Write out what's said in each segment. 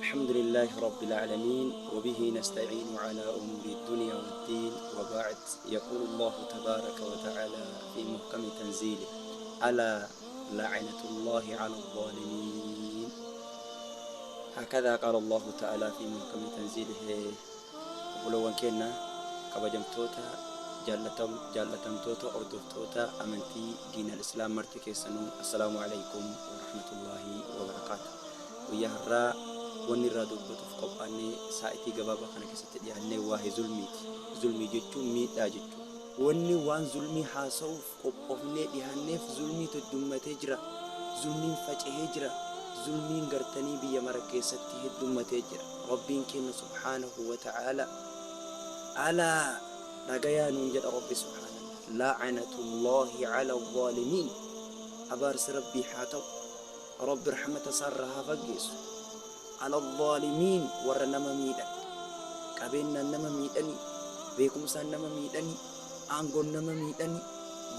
الحمد لله رب العالمين وبه نستعين على أمور الدنيا والدين وبعد. يقول الله تبارك وتعالى في محكم تنزيله: ألا لعنة الله على الظالمين. هكذا قال الله تعالى في محكم تنزيله. ولو كنا كبجمتوتا جالتمتوتا أردفتوتا أمنتي دين الإسلام مرتكي سنو. السلام عليكم ورحمة الله وبركاته. ويا هراء wanni irraa dubbatuuf qophaannee sa'aatii gabaabaa kana keessatti dhiyaannee waa'ee zulmii jechuun miidhaa jechuudha. Wanni waan zulmii haasa'uuf qophoofnee dhiyaanneef zulmii heddummatee jira, zulmiin faca'ee jira, zulmiin gartanii biyya mara keessatti heddummatee jira. Rabbiin keenya subhaanahu wa ta'ala alaa dhagayaa nuun jedha rabbi subhaanahu la'anatullaahi ala adh-dhaalimiin. abaarsi rabbii haa ta'u, rabbi rahmata isaarraa haa faggeessu. على الظالمين ورنما ميدان قبينا نما ميداني بيكم سان نما ميداني أنغون نما ميداني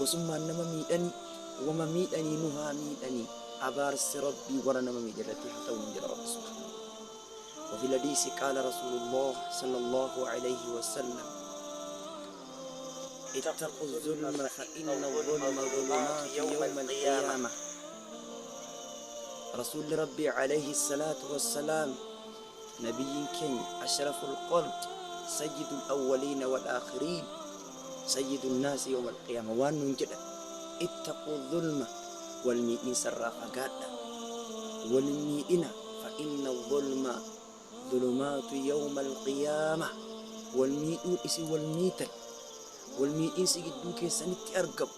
بسمان نما ميداني وما ميداني نها ميداني أبارس ربي ورنما ميداني حتى ونجر رب سبحانه. وفي الحديث قال رسول الله صلى الله عليه وسلم: اتقوا الظلم فإن الظلم ظلمات يوم القيامة. رسول ربي عليه الصلاة والسلام نبي كن أشرف القلب سيد الأولين والآخرين سيد الناس يوم القيامة وننجد اتقوا الظلم والمئين سراقا قادا والمئين فإن الظلم ظلمات يوم القيامة. والمئين إسي والمئين سيدوك سنتي أرقب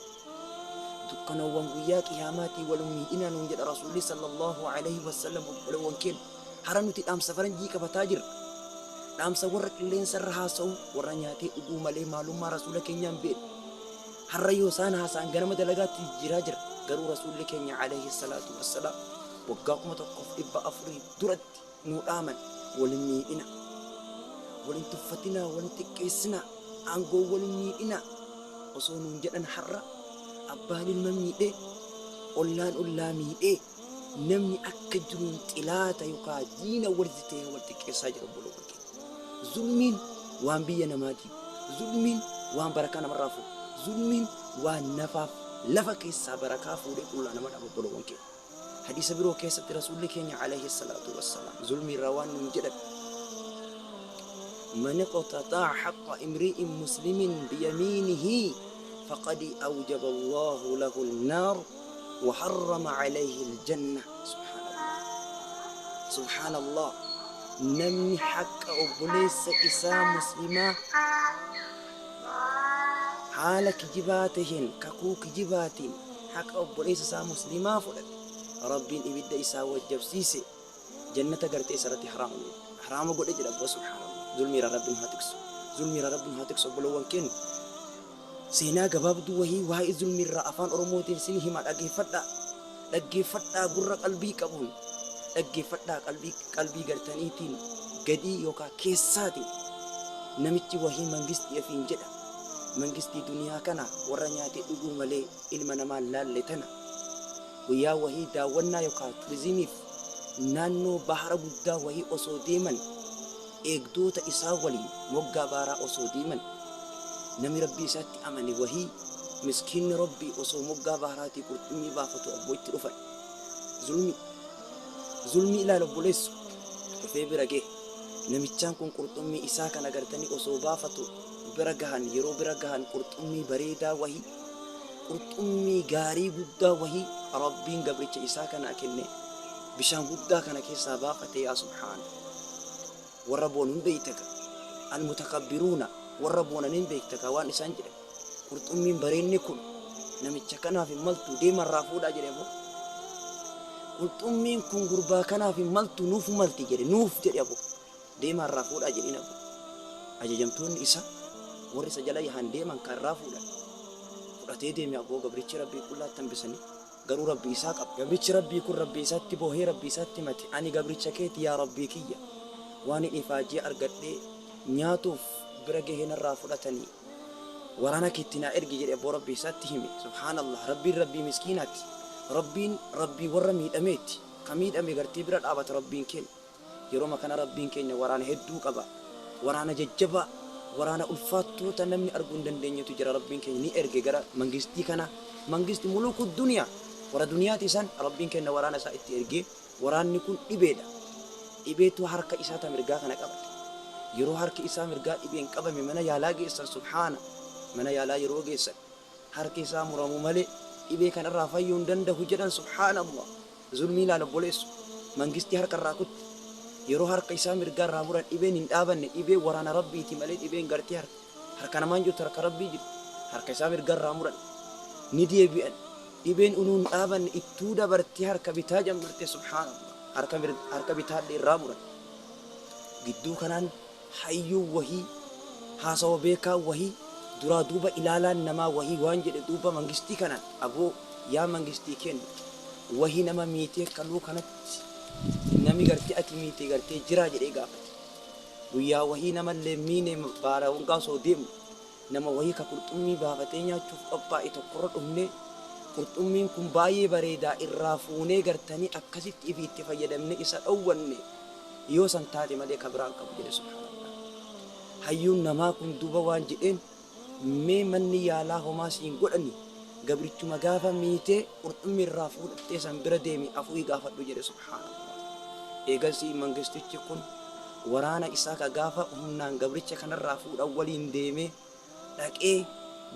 دكنا وانقياك ياماتي ولميئنا ننجد رسول صلى الله عليه وسلم. ولو كن هرنوتي دام سفرن جيك بتاجر دام سورك اللين سرها سو ورنياتي أدوم لي معلومة رسولك ينام بيت هريو سان هاسان غنم دلغات جراجر غرو رسولك عليه الصلاة والسلام وقاكم تقف إبا أفري درد نؤمن ولميئنا ولن تفتنا ولن تكيسنا أنقو ولميئنا وصون ننجد حرّا أبان المميئة أولان أولاميئة نمني أكجرون تلاتة يقادين ورزته ورتكي ساجر بلوكي. ظلمين وان بينا مادي، ظلمين وان بركانا مرافو، ظلمين وان نفاف لفك السابركا فوري كلنا مرافو بلوكي. حديث برو كيسة رسولك عليه الصلاة والسلام ظلمي روان من جدد. من اقتطع حق امرئ مسلم بيمينه فقد أوجب الله له النار وحرم عليه الجنة. سبحان الله. نمني حق أبليس إساء مسلمة حالك جباتهن ككوك جباتين حق أبليس إساء مسلمة فلت ربي إبدا إساء وجب سيسي جنة قرتي سرتي حرام قد أجل أبو سبحان الله. ظلمي رب هاتكسو بلوان كن سينا قبابدو وهي ظلم الرأفان أرموتين سنهم لقفتا قرر قلبي قبول لقفتا قلبي قرتانيتين قدي يوكا كيساتي نمتي وهي منغستي يفين جدا منغستي دنيا كنا ورنياتي أقوم لي إلمنا ما لالتنا ويا وهي داونا يوكا ترزيميف نانو بحر بدا وهي أسو ديمن إقدوتا إساولي مقا بارا أسو ديمن نمي ربي ساتي أمني وهي مسكين ربي وصو مقا بهراتي قرطمي بافتو أبويت رفل ظلمي إلا لبوليس رفي برقه نميچان كون قرطمي إساكا نغرتني وصو بافتو برقهان يرو برقهان قرطمي بريدا وهي قرطمي غاري بدا وهي ربين قبريچ إساكا ناكلني بشان بدا كان كيسا بافتي يا سبحان. وربون بيتك المتكبرون وربونا نبيك تكوان إسانجر قرطمين بريني كن نميتش كنا في ملتو ديما رافودا جريبو قرطمين كن قربا كنا في ملتو نوف ملتي جري نوف جريبو ديما رافودا جرينا بو أججمتون إسا ورس جلاي هان ديما كان رافودا قرأتي ديمي أبو قبريتش ربي كلها تنبسني قرو ربي إساك أب قبريتش ربي كل ربي إساتي بوهي ربي إساتي ماتي أني قبريتش كيتي يا ربي كيا واني إفاجي أرقد نياتوف برقه هنا الرافضتني ورانا كتنا إرجع جري أبو ربي ساتهم سبحان الله. ربي مسكينات ربي ورمي أميت كميد أمي قرتي برد أبت ربين كن yeroo makana rabbiin keenya waraana hedduu qaba waraana jajjaba waraana ulfaattuu tan namni arguu hin dandeenyetu jira rabbiin keenya ni erge gara mangistii kana mangisti muluku duniyaa wara duniyaati san rabbiin keenya waraana isaa itti erge waraanni kun dhibeedha dhibeetu harka isaa ta mirgaa kana qabate yeroo harki isaa mirgaa dhibeen qabame mana yaalaa geessan subhaana mana yaalaa yeroo geessan harki isaa muramu malee dhibee kanarraa fayyuu hin danda'u jedhan subhaanallah zulmii laala boleessu mangistii harka irraa kutti yeroo harka isaa mirgaa irraa muran dhibeen hin dhaabanne dhibee waraana rabbiiti malee dhibeen gartee harka namaan jirtu harka rabbii jiru harka isaa mirgaa irraa muran ni deebi'an dhibeen unuun dhaabanne ittuu dabartee harka bitaa jammarte subhaanallah harka bitaa irraa muran gidduu kanaan hayyuu wahii haasawa beekaa wahii duraa duuba ilaalaan namaa wahii waan jedhe duuba mangistii kanaan aboo yaa mangistii kennu wahii nama miitee kaluu kanatti nami gartee ati miitee gartee jiraa jedhee gaafate guyyaa wahii namallee miine baara wangaa soo deemu nama wahii ka qurxummii baafatee nyaachuuf qophaa'e tokkorra dhumne qurxummiin kun baay'ee bareedaa irraa fuunee gartanii akkasitti ifiitti fayyadamne isa dhowwanne yoo san taate malee ka biraan qabu jedhe subhaanallah hayyuun namaa kun duuba waan jedheen mee manni yaalaa homaa siin godhani gabrichuma gaafa miitee qurxummii irraa fuudhattee san bira deemi afurii gaafadhu jedhe subhaanallah eegasii mangistichi kun waraana isaa ka gaafa humnaan gabricha kanarraa fuudhan waliin deemee dhaqee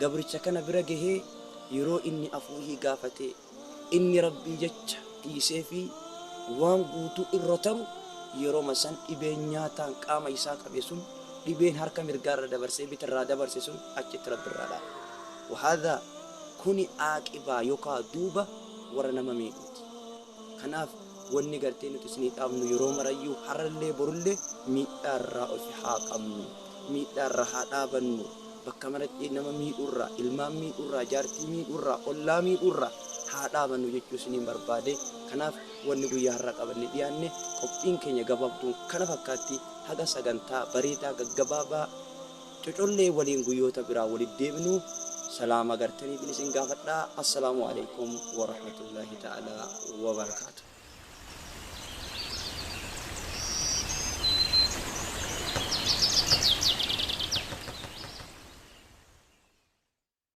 gabricha kana bira gahee yeroo inni afurii gaafate inni rabbii jecha dhiisee fi waan guutuu irra taru yeroo masan dhibeen nyaataan qaama isaa qabe sun dhibeen harka mirgaarra dabarsee bitarraa dabarse sun achitti rabbirraa dhaaba wahadha kuni aaqibaa yookaa duuba warra nama miidhuuti kanaaf wanni gartee nuti isinii dhaabnu yeroo marayyuu harallee borullee miidhaarraa ofi haa qabnu miidhaarraa haa dhaabannu bakka maratti nama miidhuurraa ilmaan miidhuurraa jaartii miidhuurraa ollaa miidhuurraa haa dhaabannu jechuu isiniin barbaade kanaaf wanni guyyaa har'a qabanne dhiyaanne qophiin keenya gabaabduun kana fakkaatti haga sagantaa bareedaa gaggabaabaa cocollee waliin guyyoota biraa walitti deebinu salaama gartanii bin isin gaafadhaa assalaamu alaykum wa rahmatullahi ta'ala wa barakaatuh